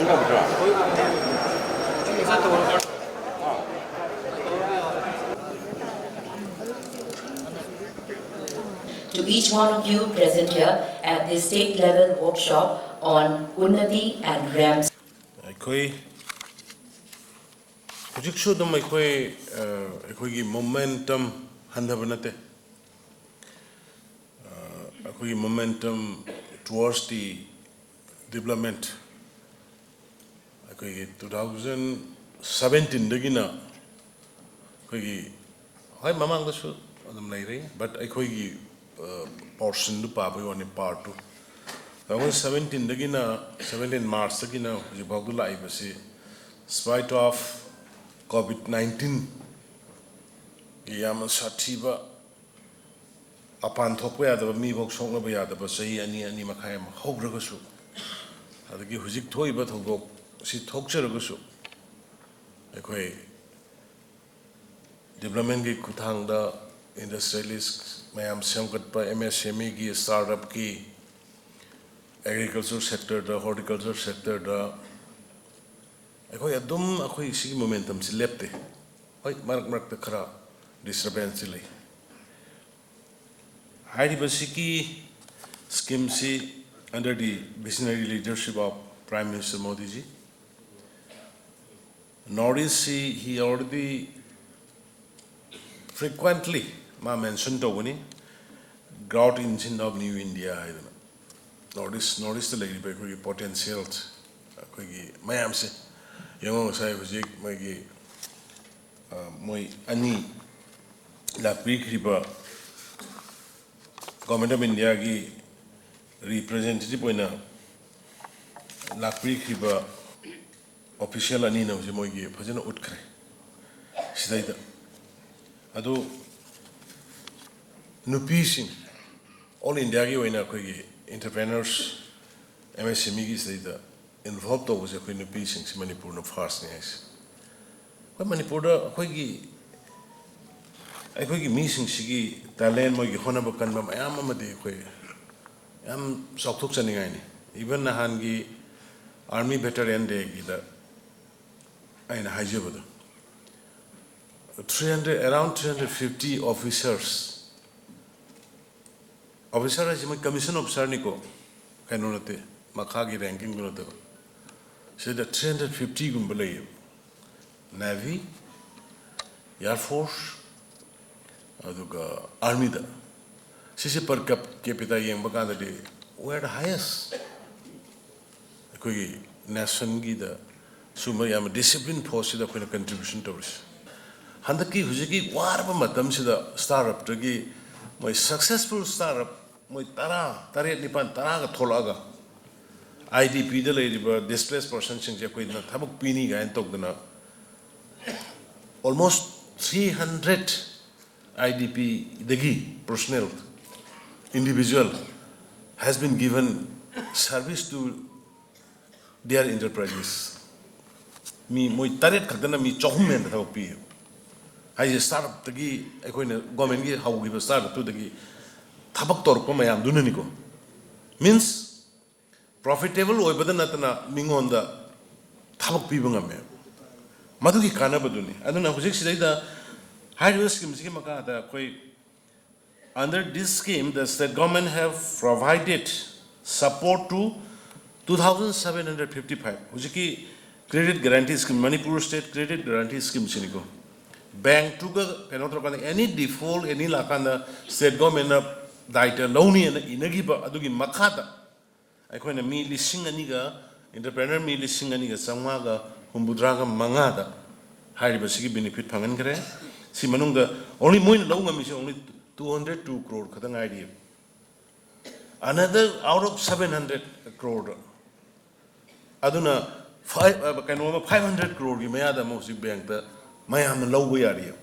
To each one of you present here at the state level workshop on UNNATI and RAMS. Momentum momentum towards the development 2017 dagina hoi mamang da su adum lai re but portion du pa bai on part 2 2017 dagina 17 March dagina ji bagdu lai basi spite of COVID-19 yam sathiba pangthokpa yadaba mi bok sokna ba yadaba sahi ani makhai ma hograga su adagi hujik thoiba thogok si thokcharaga su ekhoi development gi kuthang da industrialist mayam samgatpa MSME gi startup ki agriculture sector da horticulture sector da ekhoi adum ekhoi si momentum si lepte hoi marak ta khara disturbance lai haibasida scheme under the visionary leadership of Prime Minister Modi ji. Northeast he already frequently mentioned the growth engine of New India. Northeast the lady by potential mayam se young say hujik magi moi ani la pikriba Government of India ki representative poina lakpri khiba official ani na je moi gi phajana utkhre sidai da adu nupi sing all India gi oina khoi gi entrepreneurs MSME gi sidai da involved to was khoi nupi sing si Manipur no first ni ais khoi Manipur da khoi gi I missing sigi talent mo gihona bakan ba mayam amadi khoi am sokthok chaningai ni even nahan gi army veteran day gi da aina haijebada around 350 officers is my commission officer niko kaino nate makha gi ranking guno to so the 350 gumbale Navy, Air Force aduga army da sisi per capita yeng bakanda de where the highest koi nation gi da suma yam discipline force da koi contribution to us handaki hujiki war ba matam si da startup gi my successful startup my tare nipan tara ga tholaga IDP da le ba displaced person sing je koi na thabuk pini ga en tok dana almost 300 IDP degi personnel individual has been given service to their enterprises. Me moi taret khadana mi chahum men tha pi hai startup degi ekoina government gi how gi startup to degi thabak tor ko mayam dunani ko means profitable oibada natana mingonda thabak pi banga me madugi kana baduni aduna hujik sidai da high scheme under this scheme, the state government have provided support to 2,755. Ujiki credit guarantee scheme, Manipur state credit guarantee scheme siniko. Bank to any default, any lakanda state government daita loni and inagiba adugi makata. I call a me listing aniga, entrepreneur me listing aniga, samaga, humbudraga mangada. High benefit pangangre. Si manunga only moin long only 202 crore katang idea. Another out of 700 crore. Aduna 500 crore gi maya da mo si bank da mayam low way area.